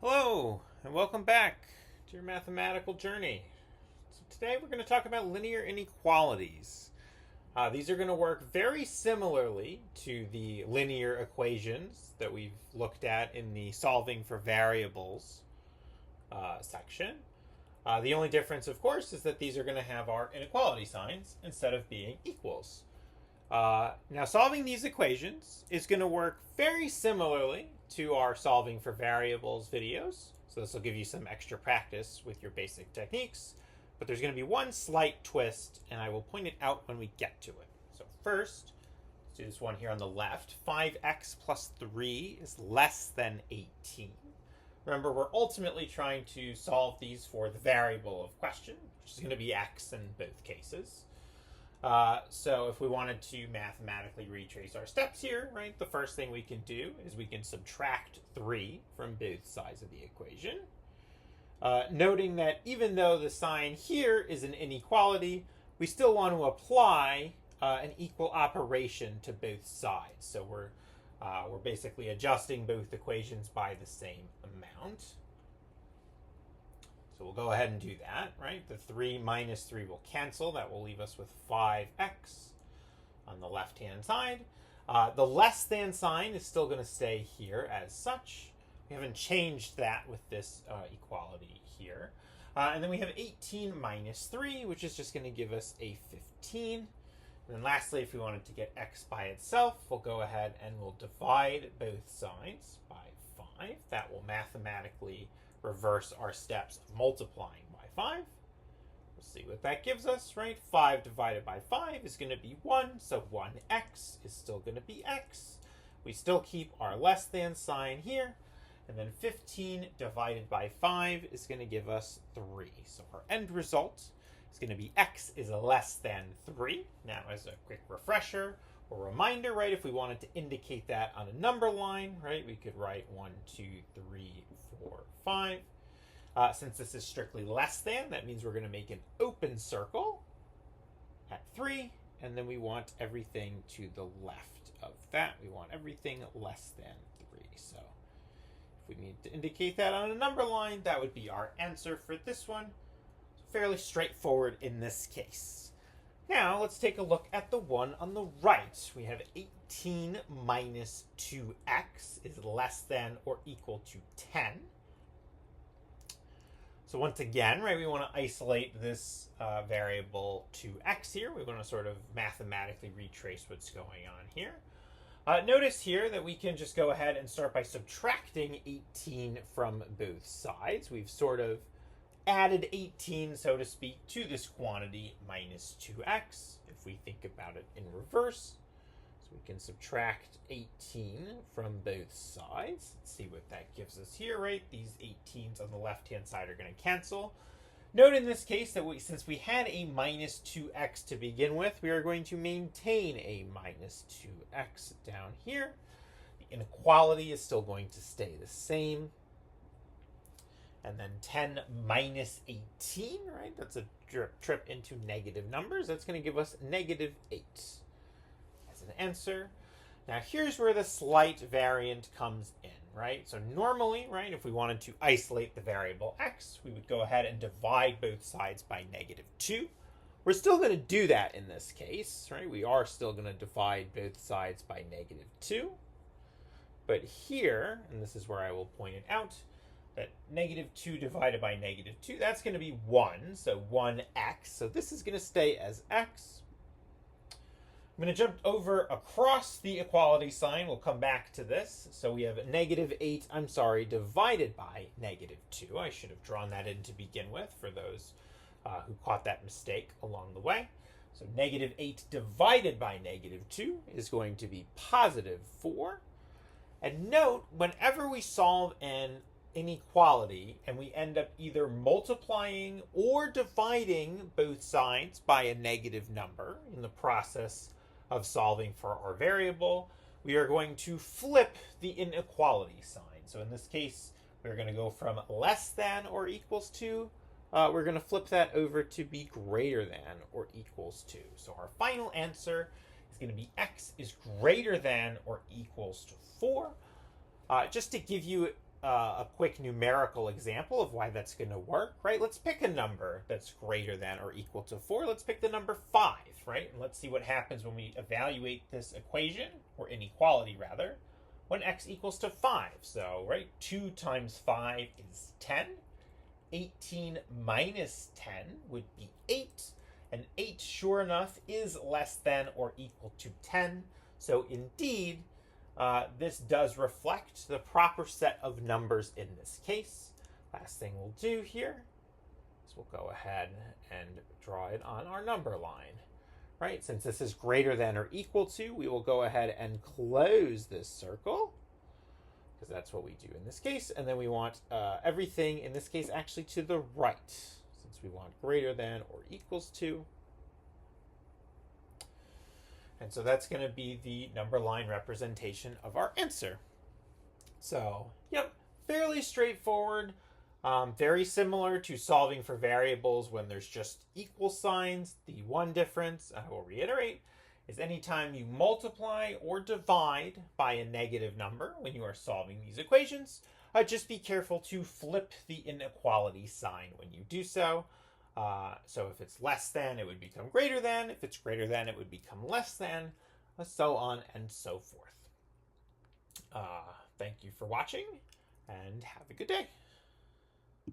Hello, and welcome back to your mathematical journey. So today we're going to talk about linear inequalities. These are going to work very similarly to the linear equations that we've looked at in the solving for variables section. The only difference, of course, is that these are going to have our inequality signs instead of being equals. Now, solving these equations is going to work very similarly to our solving for variables videos. So this will give you some extra practice with your basic techniques. But there's going to be one slight twist, and I will point it out when we get to it. So first, let's do this one here on the left. 5x plus 3 is less than 18. Remember, we're ultimately trying to solve these for the variable of question, which is going to be x in both cases. So if we wanted to mathematically retrace our steps here, right, the first thing we can do is we can subtract 3 from both sides of the equation. Noting that even though the sign here is an inequality, we still want to apply an equal operation to both sides. So we're basically adjusting both equations by the same amount. So we'll go ahead and do that, right? The 3 minus 3 will cancel. That will leave us with 5x on the left-hand side. The less than sign is still going to stay here as such. We haven't changed that with this equality here. And then we have 18 minus 3, which is just going to give us a 15. And then lastly, if we wanted to get x by itself, we'll go ahead and we'll divide both sides by 5. That will mathematically reverse our steps of multiplying by 5. We'll see what that gives us, right? 5 divided by 5 is going to be 1, so 1x is still going to be x. We still keep our less than sign here, and then 15 divided by 5 is going to give us 3. So our end result is going to be x is less than 3. Now, as a quick refresher or reminder, right, if we wanted to indicate that on a number line, right, we could write 1, 2, 3, 4, 5. Since this is strictly less than, that means we're going to make an open circle at 3, and then we want everything to the left of that. We want everything less than 3. So if we need to indicate that on a number line, that would be our answer for this one. Fairly straightforward in this case. Now, let's take a look at the one on the right. We have 18 minus 2x is less than or equal to 10. So once again, right, we want to isolate this variable 2x here. We want to sort of mathematically retrace what's going on here. Notice here that we can just go ahead and start by subtracting 18 from both sides. We've sort of added 18, so to speak, to this quantity minus 2x, if we think about it in reverse. So we can subtract 18 from both sides. Let's see what that gives us here, right? These 18s on the left-hand side are going to cancel. Note in this case that since we had a minus 2x to begin with, we are going to maintain a minus 2x down here. The inequality is still going to stay the same. And then 10 minus 18, right? That's a trip into negative numbers. That's going to give us negative 8 as an answer. Now, here's where the slight variant comes in, right? So normally, right, if we wanted to isolate the variable x, we would go ahead and divide both sides by negative 2. We're still going to do that in this case, right? We are still going to divide both sides by negative 2. But here, and this is where I will point it out, that negative 2 divided by negative 2, that's going to be 1, so 1x. So this is going to stay as x. I'm going to jump over across the equality sign. We'll come back to this. So we have negative 8, divided by negative 2. I should have drawn that in to begin with for those who caught that mistake along the way. So negative 8 divided by negative 2 is going to be positive 4. And note, whenever we solve an inequality and we end up either multiplying or dividing both sides by a negative number in the process of solving for our variable, we are going to flip the inequality sign. So in this case, we're going to go from less than or equals to, we're going to flip that over to be greater than or equals to. So our final answer is going to be x is greater than or equals to 4. Just to give you a quick numerical example of why that's going to work, right? Let's pick a number that's greater than or equal to 4. Let's pick the number 5, right? And let's see what happens when we evaluate this equation, or inequality rather, when x equals to 5. So, right, 2 times 5 is 10. 18 minus 10 would be 8. And 8, sure enough, is less than or equal to 10. So indeed, this does reflect the proper set of numbers in this case. Last thing we'll do here is we'll go ahead and draw it on our number line. Right? Since this is greater than or equal to, we will go ahead and close this circle, because that's what we do in this case. And then we want everything, in this case, actually to the right, since we want greater than or equals to. And so that's going to be the number line representation of our answer. So, yep, fairly straightforward. Very similar to solving for variables when there's just equal signs. The one difference, I will reiterate, is anytime you multiply or divide by a negative number when you are solving these equations, just be careful to flip the inequality sign when you do so. So if it's less than, it would become greater than. If it's greater than, it would become less than, so on and so forth. Thank you for watching, and have a good day.